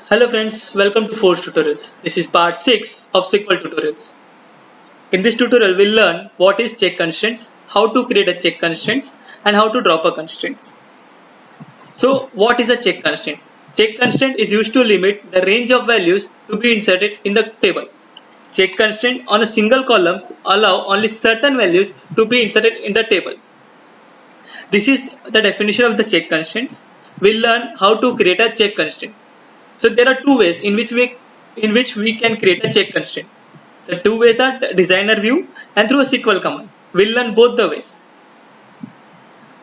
Hello friends, welcome to Force Tutorials. This is part 6 of SQL tutorials. In this tutorial, we'll learn what is check constraints, how to create a check constraints, and how to drop a constraints. So, what is a check constraint? Check constraint is used to limit the range of values to be inserted in the table. Check constraint on a single columns allow only certain values to be inserted in the table. This is the definition of the check constraints. We'll learn how to create a check constraint. So there are two ways in which we can create a check constraint. The two ways are the designer view and through a SQL command. We'll learn both the ways.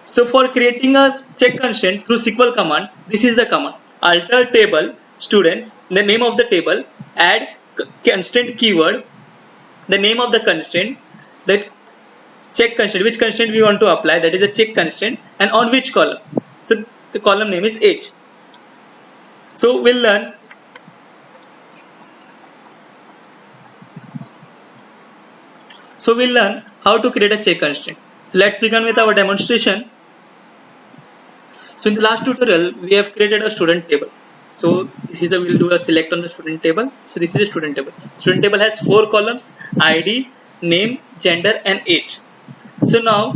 So for creating a check constraint through SQL command, this is the command: alter table students, the name of the table, add constraint keyword, the name of the constraint, the check constraint, which constraint we want to apply, that is a check constraint, and on which column. So the column name is age. So we'll learn how to create a check constraint. So let's begin with our demonstration. So in the last tutorial, we have created a student table. So this is we'll do a select on the student table. So this is a student table. Student table has 4 columns: ID, name, gender, and age. So now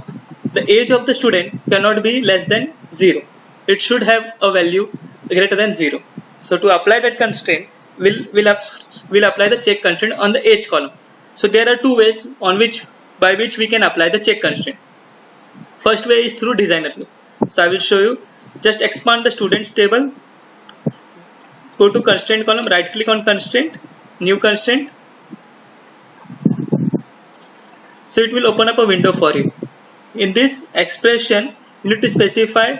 the age of the student cannot be less than 0. It should have a value greater than 0. So to apply that constraint, we'll apply the check constraint on the age column. So there are two ways by which we can apply the check constraint. First way is through designer view. So I will show you. Just expand the students table. Go to constraint column. Right click on constraint. New constraint. So it will open up a window for you. In this expression, you need to specify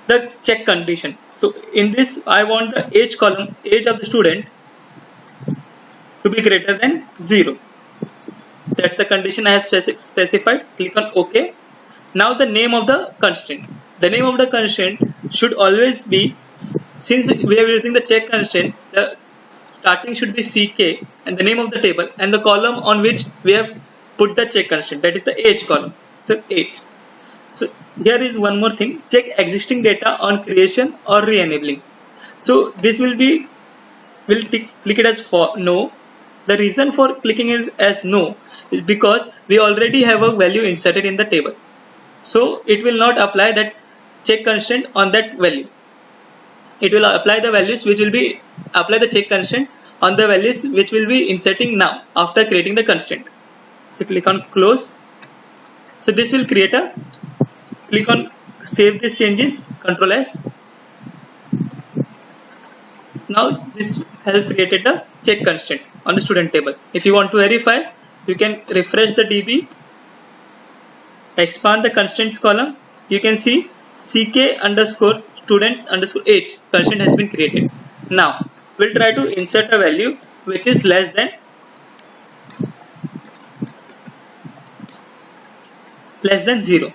the check condition. So in this, I want the age column, age of the student, to be greater than 0. That's the condition I have specified. Click on OK. Now the name of the constraint. The name of the constraint should always be, since we are using the check constraint, the starting should be CK and the name of the table and the column on which we have put the check constraint, that is the age column. So age. So here is one more thing: check existing data on creation or re-enabling. So this we'll click it as for no. The reason for clicking it as no is because we already have a value inserted in the table. So it will not apply that check constraint on that value. It will apply the values which will be apply the check constraint on the values which will be inserting now after creating the constraint. So click on close. So this will create a, click on save these changes, Control S. Now this has created a check constraint on the student table. If you want to verify, you can refresh the DB, expand the constraints column. You can see CK underscore students underscore age constraint has been created. Now we'll try to insert a value which is less than 0.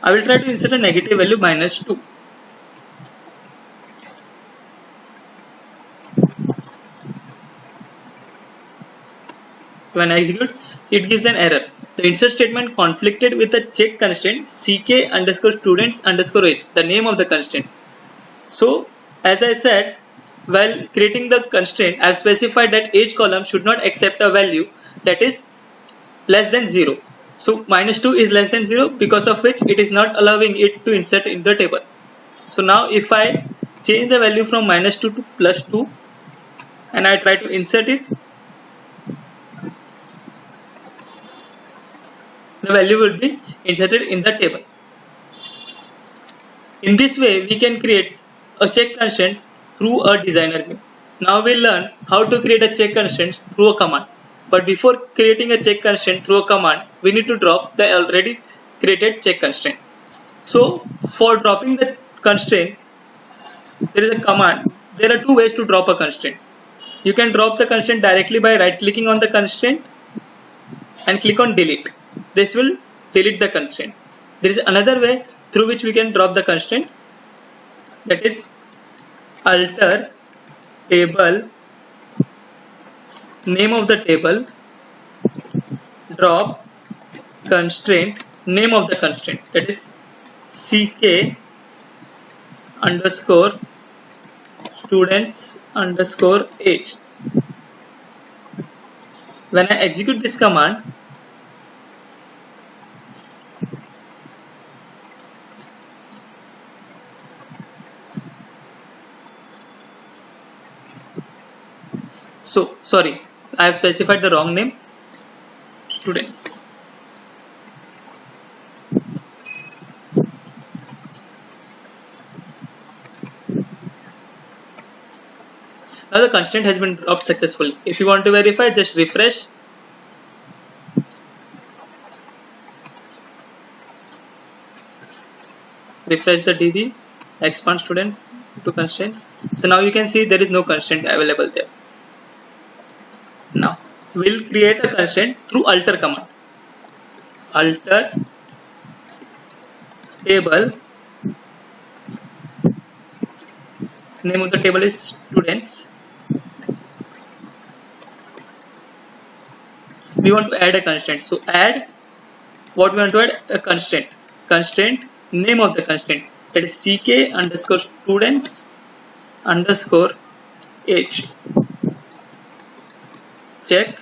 I will try to insert a negative value -2. So when I execute, it gives an error. The insert statement conflicted with the check constraint CK underscore students underscore age, the name of the constraint. So as I said, while creating the constraint, I have specified that age column should not accept a value that is less than 0. So -2 is less than 0, because of which it is not allowing it to insert in the table. So now if I change the value from -2 to +2 and I try to insert it, the value will be inserted in the table. In this way, we can create a check constraint through a designer view. Now we'll learn how to create a check constraint through a command. But before creating a check constraint through a command, we need to drop the already created check constraint. So for dropping the constraint, there is a command. There are two ways to drop a constraint. You can drop the constraint directly by right clicking on the constraint, and click on delete. This will delete the constraint. There is another way through which we can drop the constraint, that is alter table name of the table drop constraint name of the constraint, that is ck underscore students underscore age. When I execute this command, so sorry, I have specified the wrong name, students. Now the constraint has been dropped successfully. If you want to verify, just refresh. Refresh the DB, expand students to constraints. So now you can see there is no constraint available there. Now we'll create a constraint through alter command. Alter table, name of the table is students. We want to add a constraint, so add what we want to add, a constraint. Constraint name of the constraint, that is ck underscore students underscore age. Check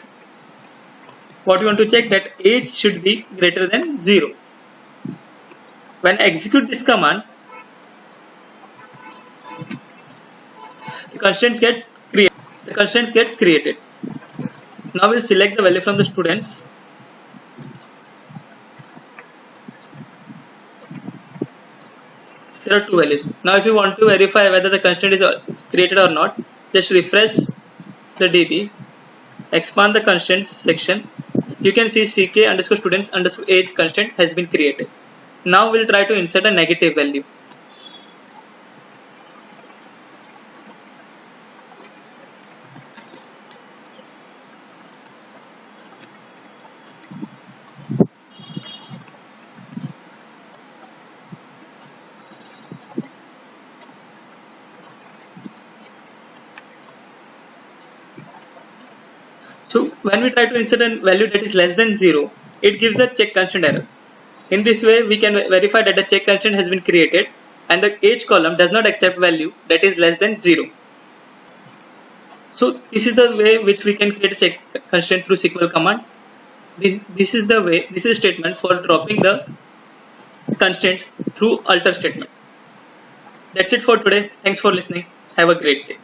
what we want to check, that age should be greater than 0. When I execute this command, the constraints get created. The constraints gets created. Now we'll select the value from the students. There are two values. Now if you want to verify whether the constraint is created or not, just refresh the DB, expand the constraints section. You can see ck underscore students underscore age constraint has been created. Now we'll try to insert a negative value. So when we try to insert a value that is less than 0, it gives a check constraint error. In this way, we can verify that the check constraint has been created and the age column does not accept value that is less than 0. So this is the way which we can create a check constraint through SQL command. This is the way, this is a statement for dropping the constraints through alter statement. That's it for today. Thanks for listening. Have a great day.